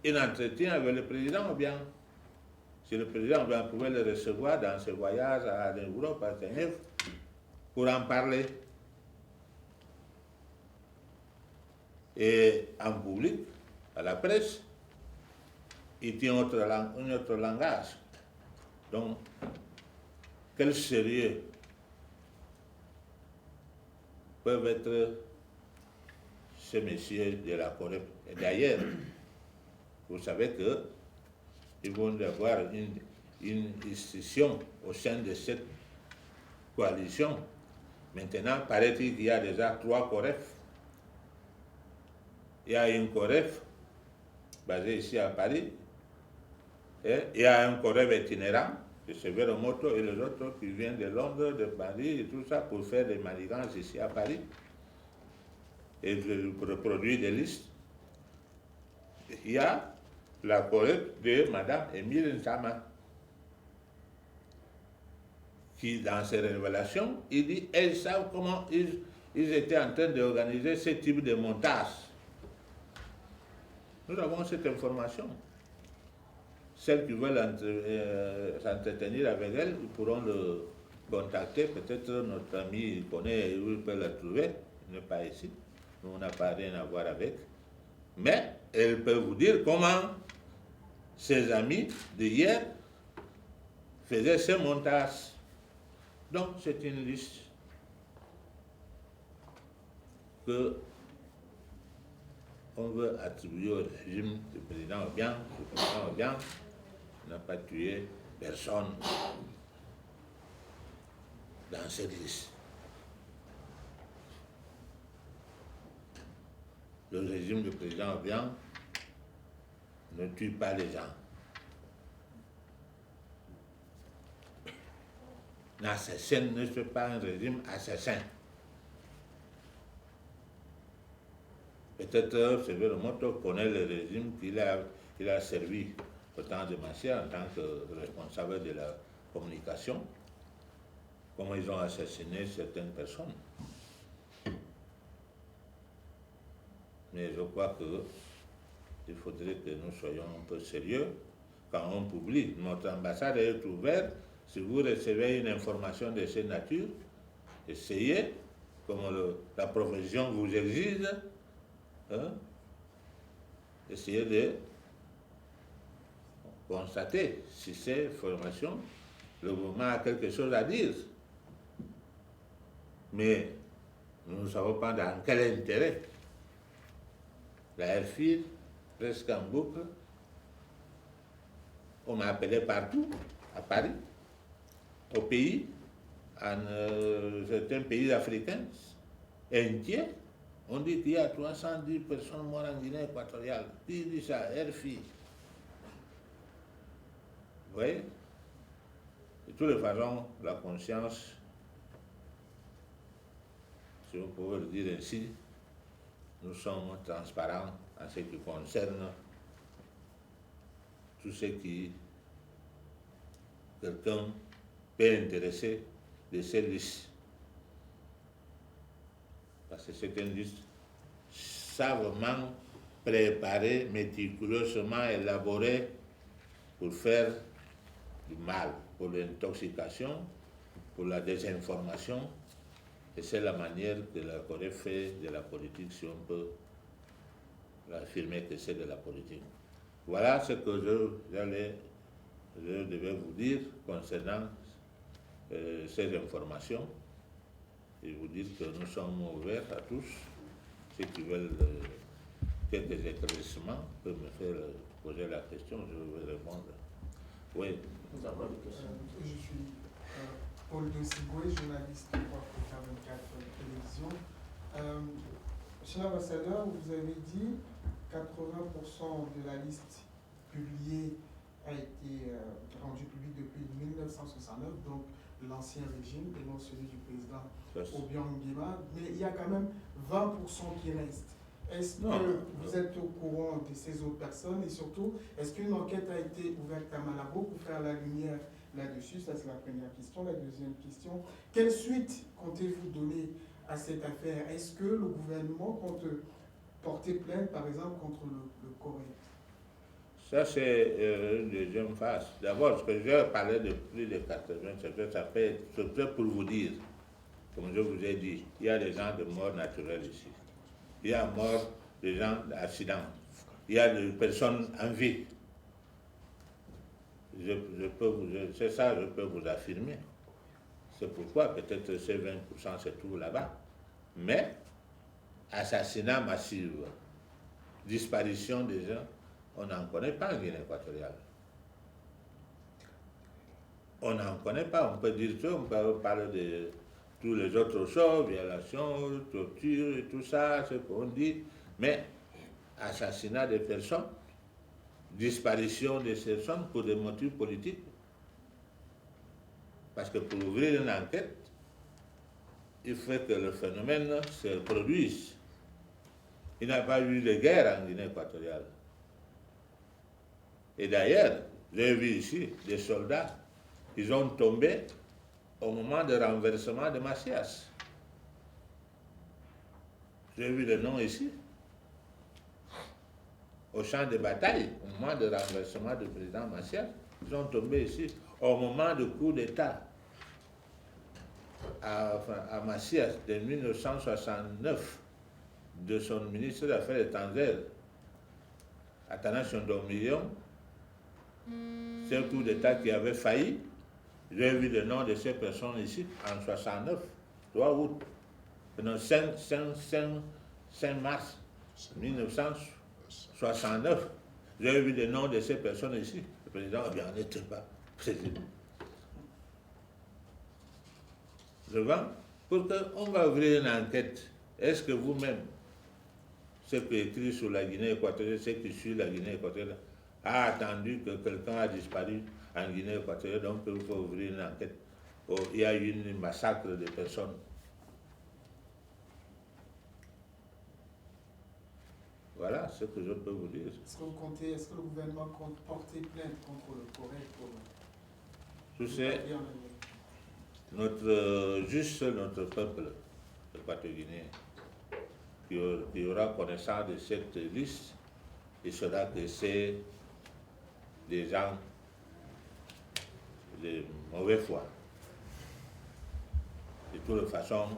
un entretien avec le président, ou bien si le président pouvait le recevoir dans ses voyages à l'Europe, à Genève, pour en parler. Et en public, à la presse, il tient un autre langage. Donc, quel sérieux peuvent être ces messieurs de la Corée? Et d'ailleurs, vous savez qu'ils vont avoir une institution au sein de cette coalition. Maintenant, paraît-il qu'il y a déjà 3 COREF. Il y a une COREF basée ici à Paris, et il y a un COREF itinérant, c'est Véromoto, et les autres qui viennent de Londres, de Paris, et tout ça, pour faire des manigances ici à Paris, et reproduire des listes. Il y a la COREF de Mme Émile Nsama, qui, dans ses révélations, il dit elles savent comment ils étaient en train d'organiser ce type de montage. Nous avons cette information. Celles qui veulent s'entretenir avec elle, ils pourront le contacter. Peut-être notre ami connaît où il peut la trouver. Il n'est pas ici. Nous, on n'a pas rien à voir avec. Mais elle peut vous dire comment ses amis d'hier faisaient ce montage. Donc, c'est une liste que on veut attribuer au régime du président Obiang. Le président Obiang n'a pas tué personne dans cette liste. Le régime du président Obiang ne tue pas les gens. L'assassin ne fait pas un régime assassin. Peut-être c'est Véromoto connaît le régime qu'il a servi au temps de Massia en tant que responsable de la communication, comment ils ont assassiné certaines personnes. Mais je crois qu'il faudrait que nous soyons un peu sérieux quand on publie. Notre ambassade est ouverte. Si vous recevez une information de cette nature, essayez, comme la profession vous exige, essayez de constater si ces informations, le gouvernement a quelque chose à dire. Mais nous ne savons pas dans quel intérêt. La RFI, presque en boucle, on m'a appelé partout, à Paris, au pays, en certains pays africains, entiers. On dit qu'il y a 310 personnes mortes en Guinée équatoriale. Qui dit ça? RFI. Vous voyez? De toutes les façons, la conscience, si on pouvait le dire ainsi, nous sommes transparents en ce qui concerne tout ce qui quelqu'un peut intéresser de ces listes. Parce que c'est une liste savamment préparée, méticuleusement élaborée pour faire du mal, pour l'intoxication, pour la désinformation. Et c'est la manière que la Corée fait de la politique, si on peut affirmer que c'est de la politique. Voilà ce que je devais vous dire concernant ces informations et vous dire que nous sommes ouverts à tous. Ceux qui veulent quelques éclaircissements peuvent me faire poser la question, je vais répondre. Oui. Nous avons des questions. Je suis Paul de Sigoué, journaliste pour 44 Télévision. Monsieur l'ambassadeur, vous avez dit 80% de la liste publiée a été rendue publique depuis 1969, donc l'ancien régime et non celui du président Obiang Nguema, mais il y a quand même 20% qui restent. Est-ce que vous êtes au courant de ces autres personnes et surtout, est-ce qu'une enquête a été ouverte à Malabo pour faire la lumière là-dessus? Ça, c'est la première question. La deuxième question, quelle suite comptez-vous donner à cette affaire? Est-ce que le gouvernement compte porter plainte, par exemple, contre le Corée? Ça, c'est une deuxième phase. D'abord, ce que j'ai parlé de plus de 80, ça fait pour vous dire, comme je vous ai dit, il y a des gens de mort naturelle ici. Il y a mort des gens d'accident. Il y a des personnes en vie. C'est ça, je peux vous affirmer. C'est pourquoi peut-être ces 20% se trouvent là-bas. Mais, assassinat massif, disparition des gens, on n'en connaît pas en Guinée équatoriale. On n'en connaît pas, on peut dire ça, on peut parler de tous les autres choses, violations, torture et tout ça, ce qu'on dit, mais assassinat des personnes, disparition des personnes pour des motifs politiques. Parce que pour ouvrir une enquête, il faut que le phénomène se produise. Il n'y a pas eu de guerre en Guinée équatoriale. Et d'ailleurs, j'ai vu ici des soldats, ils ont tombé au moment du renversement de Macias. J'ai vu le nom ici. Au champ de bataille, au moment du renversement du président Macias, ils sont tombés ici au moment du coup d'État à Macias de 1969 de son ministre des Affaires étrangères, Athanase Ndomillion. C'est un coup d'État qui avait failli. J'ai vu le nom de ces personnes ici en 69, 3 août, non, 5 mars 1969. J'ai vu le nom de ces personnes ici. Le président n'était pas président. Pour qu'on va ouvrir une enquête, est-ce que vous-même, ce qui est écrit sur la Guinée équatoriale, ce qui suit la Guinée équatoriale, a attendu que quelqu'un a disparu en Guinée équatoriale, donc il faut ouvrir une enquête. Il y a eu un massacre de personnes. Voilà ce que je peux vous dire. Est-ce que le gouvernement compte porter plainte contre le Corée pour... Je sais, juste notre peuple équatorien qui aura connaissance de cette liste, il saura que c'est des gens de mauvaise foi. De toute façon,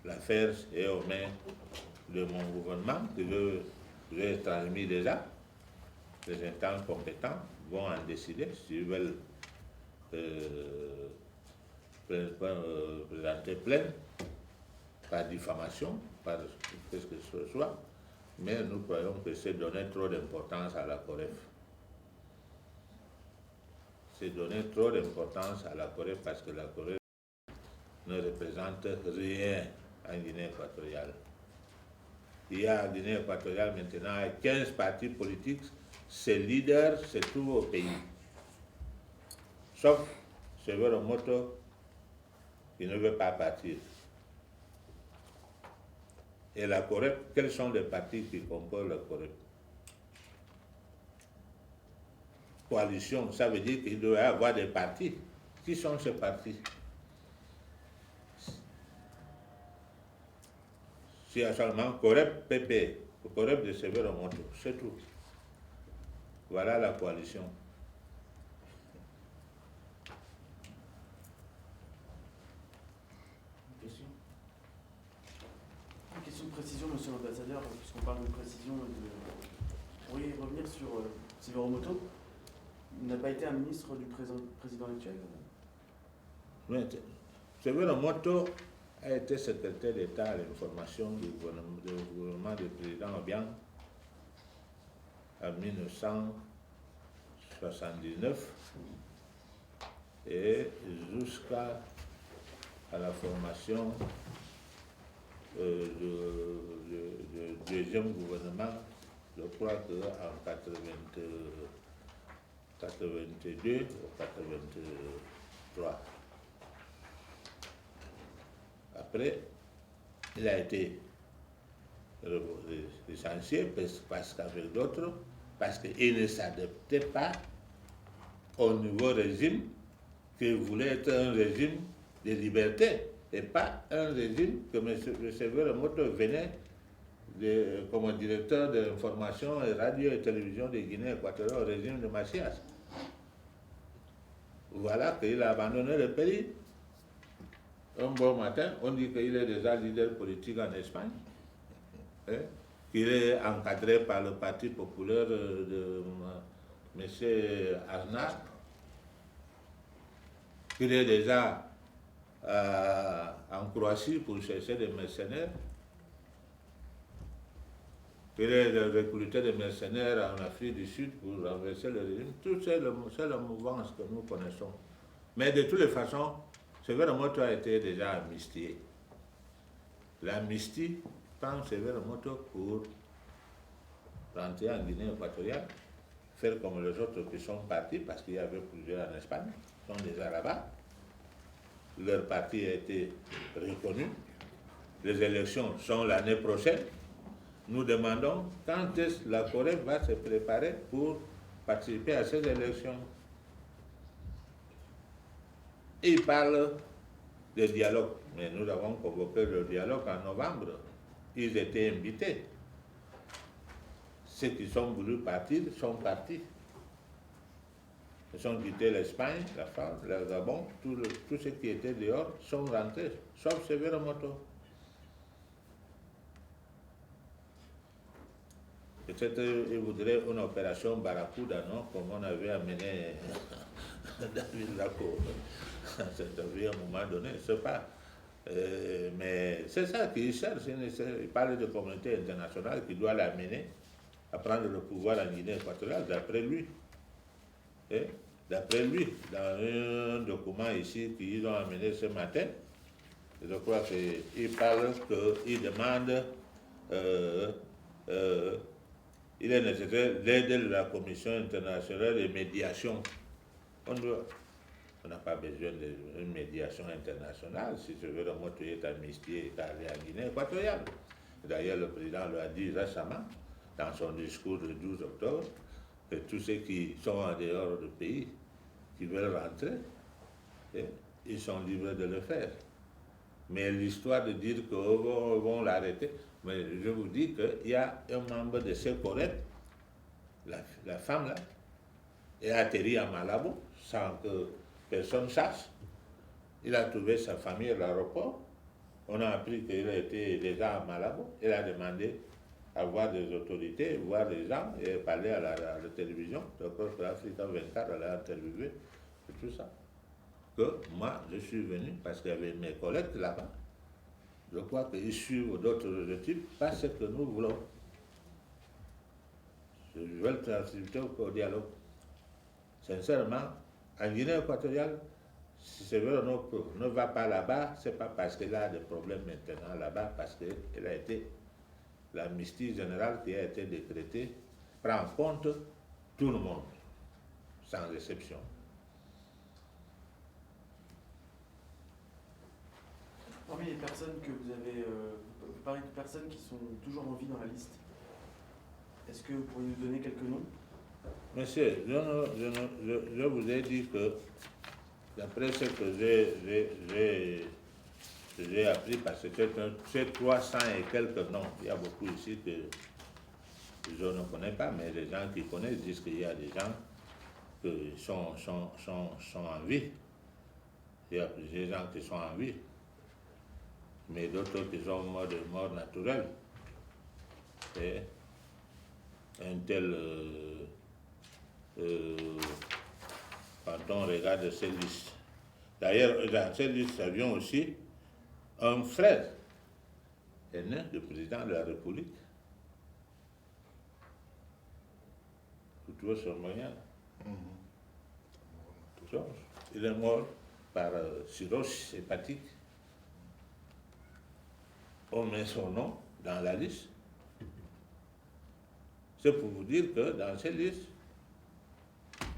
l'affaire est aux mains de mon gouvernement que j'ai transmis déjà. Les instances compétents vont en décider s'ils veulent présenter plainte par diffamation, par ce que ce soit. Mais nous croyons que c'est donner trop d'importance à la COREF. C'est donner trop d'importance à la COREF parce que la COREF ne représente rien en Guinée équatoriale. Il y a en Guinée équatoriale maintenant 15 partis politiques, ces leaders se trouvent au pays. Sauf Severo Moto qui ne veut pas partir. Et la COREP, quels sont les partis qui composent la COREP? Coalition, ça veut dire qu'il doit y avoir des partis. Qui sont ces partis? S'il y a seulement COREP PP, COREP de Severo Moto, c'est tout. Voilà la coalition. Une question de précision, monsieur l'ambassadeur, puisqu'on parle de précision, vous pourriez revenir sur Severo Moto. Il n'a pas été un ministre du président actuel? Severo Moto a été secrétaire d'État à l'information du gouvernement du président Obiang en 1979 et jusqu'à la formation du deuxième gouvernement, je crois qu'en 82 ou 83. Après, il a été licencié parce qu'avec d'autres, parce qu'il ne s'adaptait pas au nouveau régime qui voulait être un régime de liberté et pas un régime que M. Severo Moto venait comme directeur d'information et radio et télévision de Guinée équatoriale au régime de Macias. Voilà qu'il a abandonné le pays. Un bon matin, on dit qu'il est déjà leader politique en Espagne, hein, qu'il est encadré par le Parti populaire de M. Aznar, qu'il est déjà en Croatie pour chercher des mercenaires, qu'il est recruté des mercenaires en Afrique du Sud pour renverser le régime. Tout c'est la mouvance que nous connaissons. Mais de toutes les façons, Sévère Moto a été déjà amnistié. L'amnistie prend Sévère Moto pour rentrer en Guinée équatoriale, faire comme les autres qui sont partis, parce qu'il y avait plusieurs en Espagne, sont déjà là-bas. Leur parti a été reconnu. Les élections sont l'année prochaine. Nous demandons quand est-ce que la Corée va se préparer pour participer à ces élections. Ils parlent de dialogue, mais nous avons convoqué le dialogue en novembre. Ils étaient invités. Ceux qui sont voulu partir sont partis. Ils ont quitté l'Espagne, la France, le Gabon, tous ceux qui étaient dehors sont rentrés, sauf Sévère Moto. Peut-être qu'ils voudraient une opération Barracuda, non? Comme on avait amené David Laco. Ça devait à un moment donné, je ne sais pas. Mais c'est ça qu'ils cherchent. Ils parlent de communauté internationale qui doit l'amener à prendre le pouvoir en Guinée équatoriale, d'après lui. D'après lui, dans un document ici qu'ils ont amené ce matin, je crois qu'il parle qu'il demande, il est nécessaire l'aide de la Commission internationale de médiation. On n'a pas besoin d'une médiation internationale si Sévère Moto est amnistié et allé en Guinée équatoriale. D'ailleurs, le président l'a dit récemment, dans son discours du 12 octobre, que tous ceux qui sont en dehors du pays, qui veulent rentrer, ils sont libres de le faire. Mais l'histoire de dire qu'ils vont l'arrêter, mais je vous dis qu'il y a un membre de ce Corée, la femme là, est atterri à Malabo sans que personne sache. Il a trouvé sa famille à l'aéroport. On a appris qu'il était déjà à Malabo. Il a demandé à voir des autorités, voir des gens et parler à la télévision. Donc, l'Africa 24 l'a interviewé et tout ça. Que moi, je suis venu parce qu'il y avait mes collègues là-bas. Je crois qu'ils suivent d'autres objectifs, pas ce que nous voulons. Je veux le transiter au dialogue. Sincèrement, en Guinée équatoriale, si Sévère Moto ne va pas là-bas, ce n'est pas parce qu'il a des problèmes maintenant là-bas, parce qu'il a été, l'amnistie générale qui a été décrétée, prend en compte tout le monde, sans exception. Parmi les personnes que vous avez, vous parlez de personnes qui sont toujours en vie dans la liste. Est-ce que vous pourriez nous donner quelques noms? Monsieur, je vous ai dit que, d'après ce que j'ai appris, parce que c'est 300 et quelques noms, il y a beaucoup ici que je ne connais pas, mais les gens qui connaissent disent qu'il y a des gens qui sont en vie. Il y a plusieurs gens qui sont en vie, mais d'autres qui sont morts de mort naturelle. Et un tel, quand on regarde ces listes. D'ailleurs, dans ces listes, nous avions aussi un frère aîné du président de la République, Couture Sormoyan. Il est mort par cirrhose hépatique. On met son nom dans la liste. C'est pour vous dire que dans ces listes,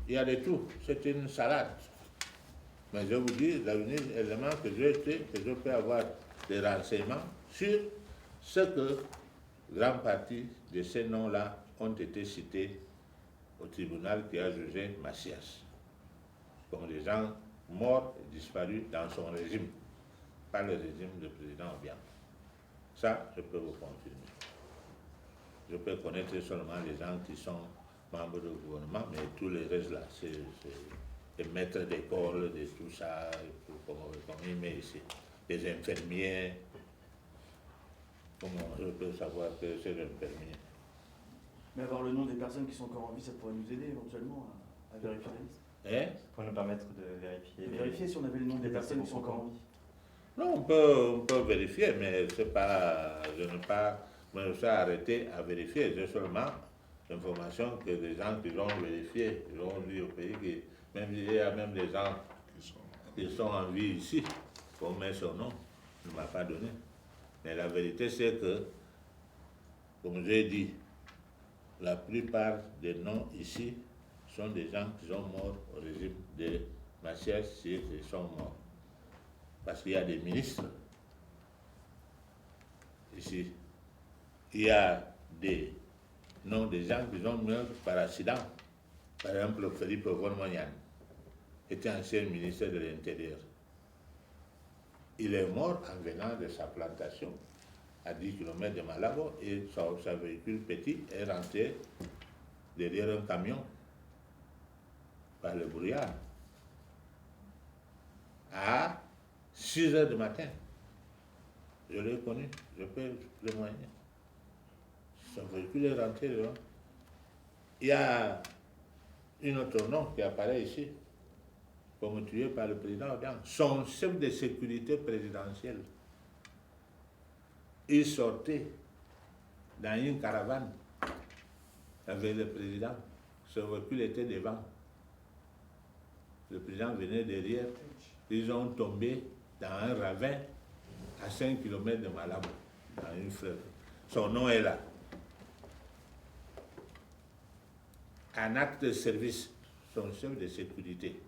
il y a de tout. C'est une salade. Mais je vous dis, l'unique élément que je peux avoir des renseignements sur ce que grande partie de ces noms-là ont été cités au tribunal qui a jugé Macias, comme des gens morts et disparus dans son régime, pas le régime du président Obiang. Ça, je peux vous confirmer. Je peux connaître seulement les gens qui sont membres du gouvernement, mais tous les restes là, c'est des maîtres d'école, de tout ça, comme il met ici, des infirmiers. Comment je peux savoir que c'est infirmier? Mais avoir le nom des personnes qui sont encore en vie, ça pourrait nous aider éventuellement à vérifier la liste. Pour nous permettre de vérifier. De vérifier si on avait le nom des personnes qui sont encore en vie. Non, on peut vérifier, mais c'est pas, je n'ai pas me suis arrêté à vérifier. J'ai seulement l'information que les gens qui l'ont vérifié, ils l'ont dit au pays, que même, il y a même des gens qui sont en vie ici, qu'on met son nom, il ne m'a pas donné. Mais la vérité, c'est que, comme j'ai dit, la plupart des noms ici sont des gens qui sont morts au régime de Machias, si ils sont morts. Parce qu'il y a des ministres ici. Il y a des noms des gens qui sont morts par accident. Par exemple, Philippe Volmonian était ancien ministre de l'Intérieur. Il est mort en venant de sa plantation à 10 km de Malabo et sa véhicule petit est rentré derrière un camion par le brouillard à 6 heures du matin. Je l'ai connu, je peux témoigner. Son véhicule est rentré devant. Il y a un autre nom qui apparaît ici, comme tué par le président Obiang, son chef de sécurité présidentielle. Il sortait dans une caravane avec le président. Son véhicule était devant. Le président venait derrière. Ils ont tombé dans un ravin à 5 km de Malabo, dans une fleuve. Son nom est là. Un acte de service, son chef de sécurité.